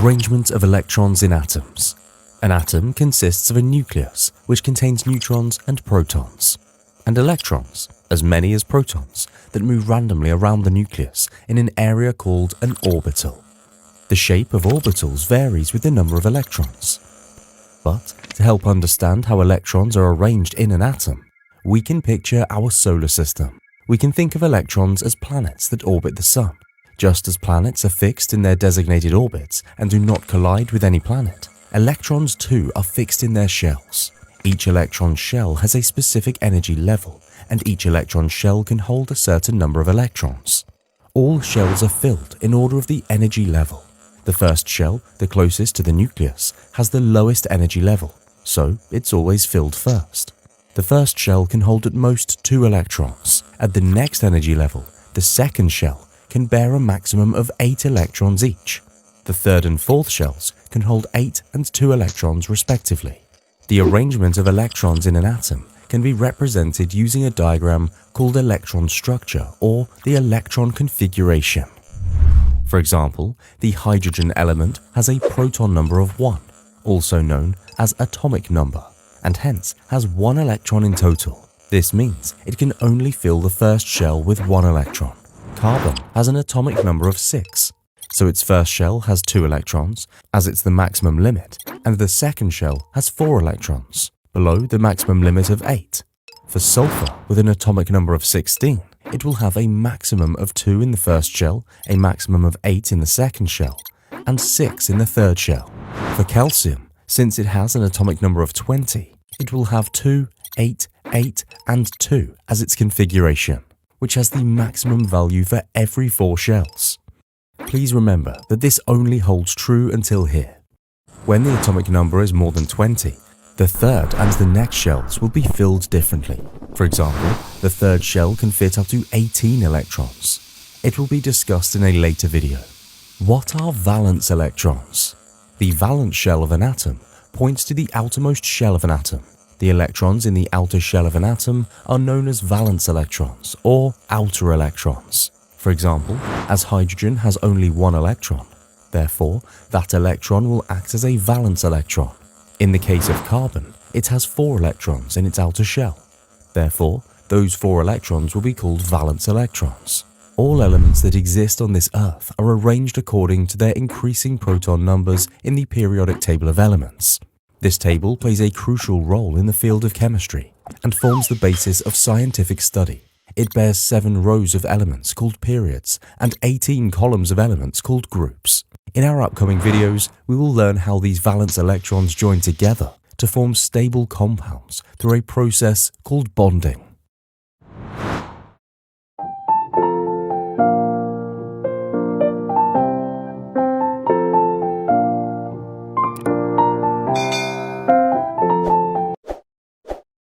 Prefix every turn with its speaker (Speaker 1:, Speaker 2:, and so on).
Speaker 1: Arrangement of electrons in atoms. An atom consists of a nucleus, which contains neutrons and protons, and electrons, as many as protons, that move randomly around the nucleus in an area called an orbital. The shape of orbitals varies with the number of electrons. But to help understand how electrons are arranged in an atom, we can picture our solar system. We can think of electrons as planets that orbit the sun. Just as planets are fixed in their designated orbits and do not collide with any planet, electrons too are fixed in their shells. Each electron shell has a specific energy level, and each electron shell can hold a certain number of electrons. All shells are filled in order of the energy level. The first shell, the closest to the nucleus, has the lowest energy level, so it's always filled first. The first shell can hold at most 2 electrons. At the next energy level, the second shell can bear a maximum of 8 electrons each. The third and fourth shells can hold 8 and 2 electrons respectively. The arrangement of electrons in an atom can be represented using a diagram called electron structure or the electron configuration. For example, the hydrogen element has a proton number of 1, also known as atomic number, and hence has 1 electron in total. This means it can only fill the first shell with 1 electron. Carbon has an atomic number of 6, so its first shell has 2 electrons, as it's the maximum limit, and the second shell has 4 electrons, below the maximum limit of 8. For sulfur, with an atomic number of 16, it will have a maximum of 2 in the first shell, a maximum of 8 in the second shell, and 6 in the third shell. For calcium, since it has an atomic number of 20, it will have 2, 8, 8, and 2 as its configuration, which has the maximum value for every 4 shells. Please remember that this only holds true until here. When the atomic number is more than 20, the third and the next shells will be filled differently. For example, the third shell can fit up to 18 electrons. It will be discussed in a later video. What are valence electrons? The valence shell of an atom points to the outermost shell of an atom. The electrons in the outer shell of an atom are known as valence electrons or outer electrons. For example, as hydrogen has only 1 electron, therefore that electron will act as a valence electron. In the case of carbon, it has 4 electrons in its outer shell. Therefore, those 4 electrons will be called valence electrons. All elements that exist on this Earth are arranged according to their increasing proton numbers in the periodic table of elements. This table plays a crucial role in the field of chemistry and forms the basis of scientific study. It bears 7 rows of elements called periods and 18 columns of elements called groups. In our upcoming videos, we will learn how these valence electrons join together to form stable compounds through a process called bonding.